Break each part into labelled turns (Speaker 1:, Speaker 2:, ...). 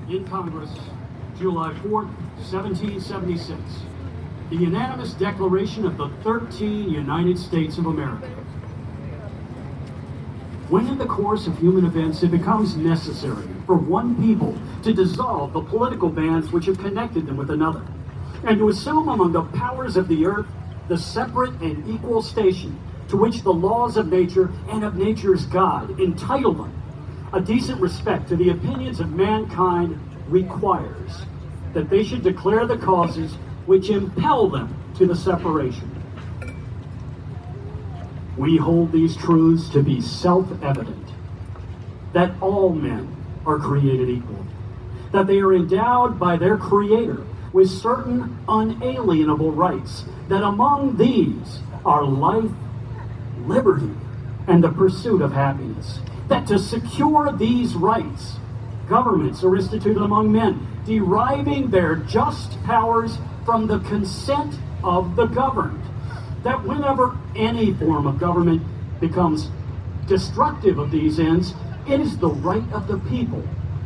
Speaker 1: in Congress, July 4th, 1776, the unanimous declaration of the 13 United States of America. When in the course of human events it becomes necessary for one people to dissolve the political bands which have connected them with another, and to assume among the powers of the earth the separate and equal station to which the laws of nature and of nature's God entitle them, a decent respect to the opinions of mankind requires that they should declare the causes which impel them to the separation. We hold these truths to be self-evident, that all men are created equal, that they are endowed by their Creator with certain unalienable rights, that among these are life, liberty, and the pursuit of happiness, that to secure these rights, governments are instituted among men, deriving their just powers from the consent of the governed, that whenever any form of government becomes destructive of these ends, it is the right of the people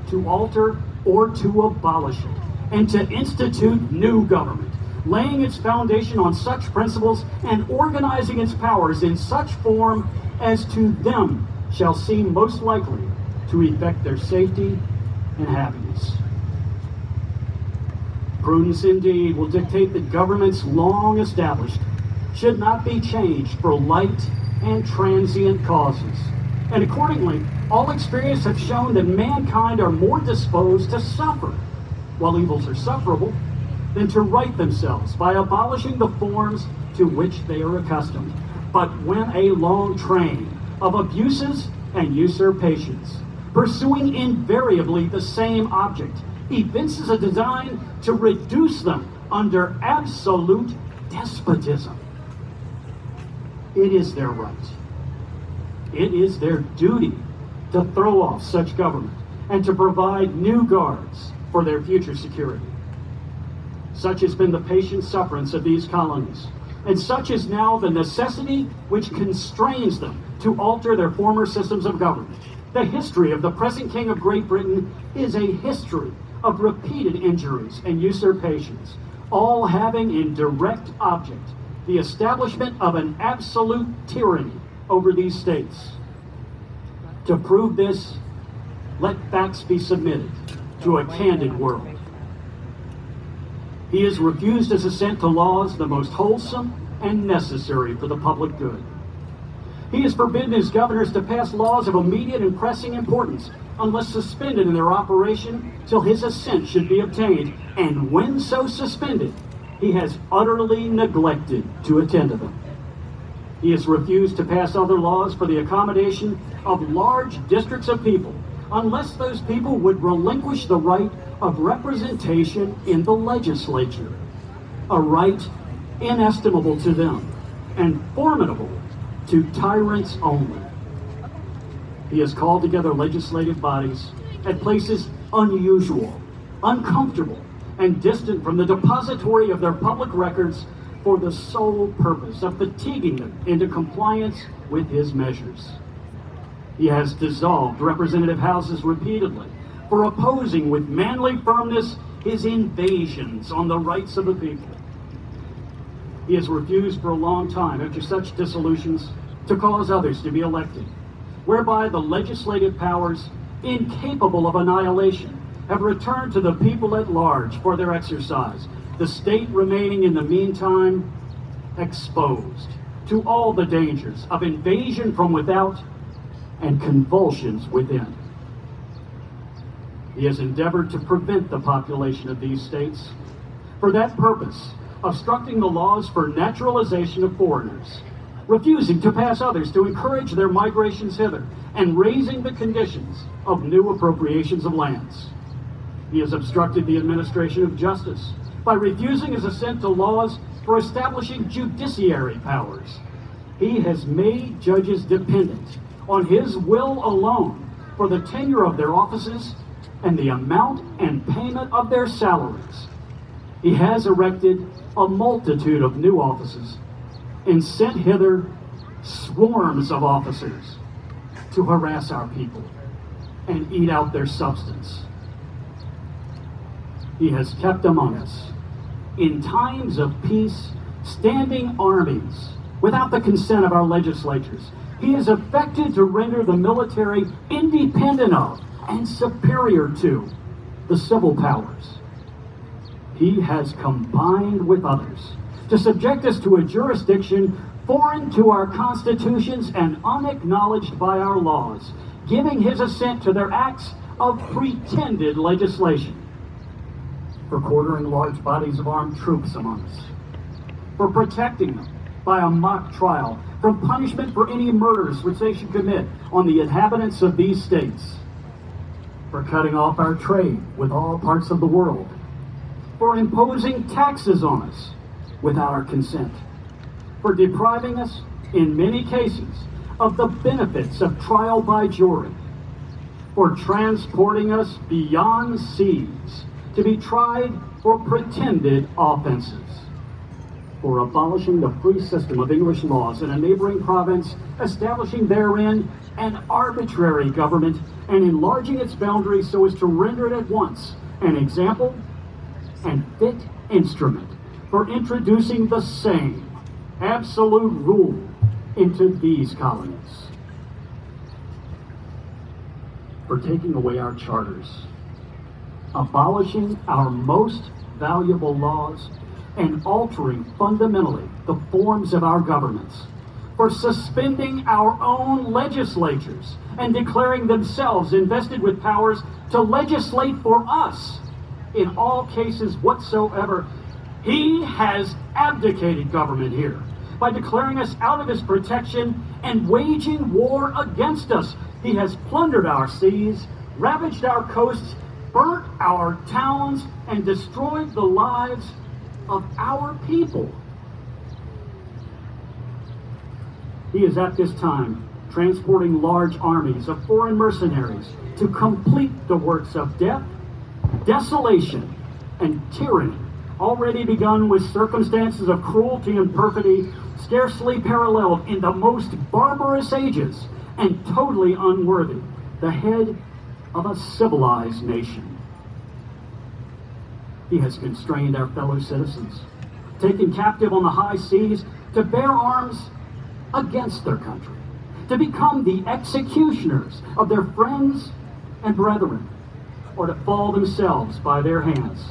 Speaker 1: to alter or to abolish it, and to institute new government, laying its foundation on such principles and organizing its powers in such form as to them shall seem most likely to effect their safety and happiness. Prudence indeed will dictate that governments long established should not be changed for light and transient causes. And accordingly, all experience have shown that mankind are more disposed to suffer, while evils are sufferable, than to right themselves by abolishing the forms to which they are accustomed. But when a long train of abuses and usurpations, pursuing invariably the same object, evinces a design to reduce them under absolute despotism, it is their right, it is their duty to throw off such government and to provide new guards for their future security. Such has been the patient sufferance of these colonies, and such is now the necessity which constrains them to alter their former systems of government. The history of the present King of Great Britain is a history of repeated injuries and usurpations, all having in direct object the establishment of an absolute tyranny over these states. To prove this, let facts be submitted to a candid world. He has refused his assent to laws the most wholesome and necessary for the public good. He has forbidden his governors to pass laws of immediate and pressing importance unless suspended in their operation till his assent should be obtained, and when so suspended, he has utterly neglected to attend to them. He has refused to pass other laws for the accommodation of large districts of people, unless those people would relinquish the right of representation in the legislature, a right inestimable to them and formidable to tyrants only. He has called together legislative bodies at places unusual, uncomfortable, and distant from the depository of their public records for the sole purpose of fatiguing them into compliance with his measures. He has dissolved representative houses repeatedly for opposing with manly firmness his invasions on the rights of the people. He has refused for a long time, after such dissolutions, to cause others to be elected, whereby the legislative powers, incapable of annihilation, have returned to the people at large for their exercise, the state remaining in the meantime exposed to all the dangers of invasion from without and convulsions within. He has endeavored to prevent the population of these states, for that purpose, obstructing the laws for naturalization of foreigners, refusing to pass others to encourage their migrations hither, and raising the conditions of new appropriations of lands. He has obstructed the administration of justice by refusing his assent to laws for establishing judiciary powers. He has made judges dependent on his will alone for the tenure of their offices and the amount and payment of their salaries. He has erected a multitude of new offices and sent hither swarms of officers to harass our people and eat out their substance. He has kept among us, in times of peace, standing armies without the consent of our legislatures. He is effected to render the military independent of and superior to the civil powers. He has combined with others to subject us to a jurisdiction foreign to our constitutions and unacknowledged by our laws, giving his assent to their acts of pretended legislation, for quartering large bodies of armed troops among us, for protecting them by a mock trial from punishment for any murders which they should commit on the inhabitants of these states, for cutting off our trade with all parts of the world, for imposing taxes on us without our consent, for depriving us, in many cases, of the benefits of trial by jury, for transporting us beyond seas to be tried for pretended offenses, for abolishing the free system of English laws in a neighboring province, establishing therein an arbitrary government, and enlarging its boundaries so as to render it at once an example and fit instrument for introducing the same absolute rule into these colonies, for taking away our charters, abolishing our most valuable laws, and altering fundamentally the forms of our governments, for suspending our own legislatures and declaring themselves invested with powers to legislate for us in all cases whatsoever. He has abdicated government here by declaring us out of his protection and waging war against us. He has plundered our seas, ravaged our coasts, burnt our towns, and destroyed the lives of our people. He is at this time transporting large armies of foreign mercenaries to complete the works of death, desolation, and tyranny, already begun with circumstances of cruelty and perfidy scarcely paralleled in the most barbarous ages and totally unworthy the head of a civilized nation. He has constrained our fellow citizens, taken captive on the high seas, to bear arms against their country, to become the executioners of their friends and brethren, or to fall themselves by their hands.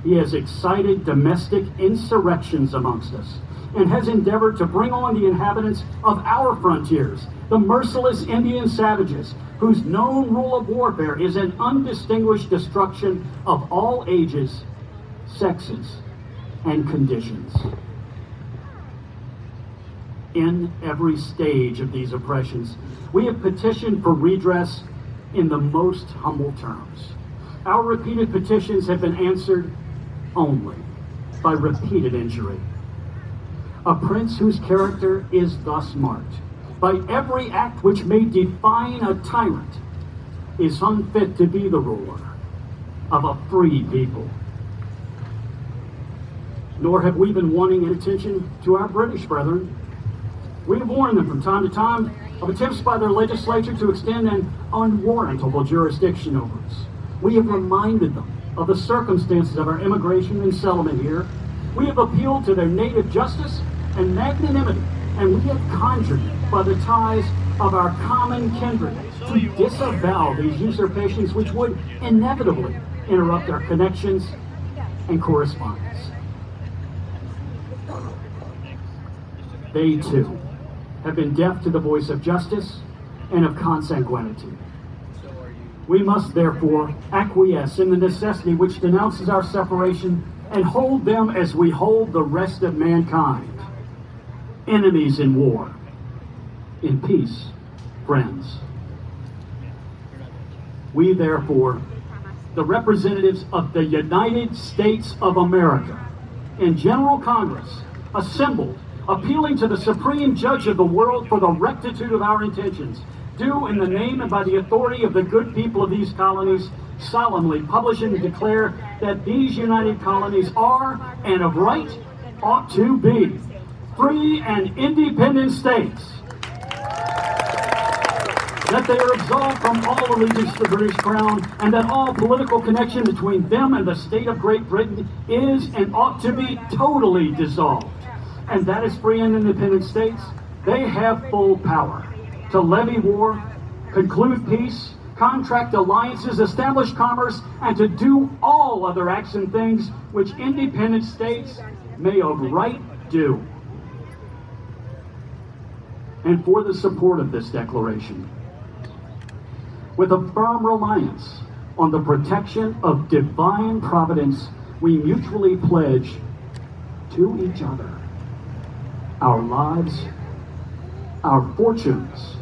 Speaker 1: He has excited domestic insurrections amongst us, and has endeavored to bring on the inhabitants of our frontiers, the merciless Indian savages, whose known rule of warfare is an undistinguished destruction of all ages, sexes, and conditions. In every stage of these oppressions, we have petitioned for redress in the most humble terms. Our repeated petitions have been answered only by repeated injury. A prince whose character is thus marked by every act which may define a tyrant is unfit to be the ruler of a free people. Nor have we been wanting attention to our British brethren. We have warned them from time to time of attempts by their legislature to extend an unwarrantable jurisdiction over us. We have reminded them of the circumstances of our immigration and settlement here. We have appealed to their native justice and magnanimity, and we have conjured by the ties of our common kindred to disavow these usurpations which would inevitably interrupt our connections and correspondence. They too have been deaf to the voice of justice and of consanguinity. We must therefore acquiesce in the necessity which denounces our separation and hold them as we hold the rest of mankind. Enemies in war, in peace, friends. We therefore, the representatives of the United States of America, in General Congress, assembled, appealing to the Supreme Judge of the world for the rectitude of our intentions, do in the name and by the authority of the good people of these colonies solemnly publish and declare that these united colonies are, and of right, ought to be, free and independent states. that they are absolved from all allegiance to the British Crown, and that all political connection between them and the state of Great Britain is and ought to be totally dissolved. And that as free and independent states, they have full power to levy war, conclude peace, contract alliances, establish commerce, and to do all other acts and things which independent states may of right do. And for the support of this declaration, with a firm reliance on the protection of divine providence, we mutually pledge to each other our lives, our fortunes,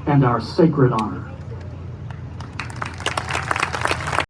Speaker 1: and our sacred honor.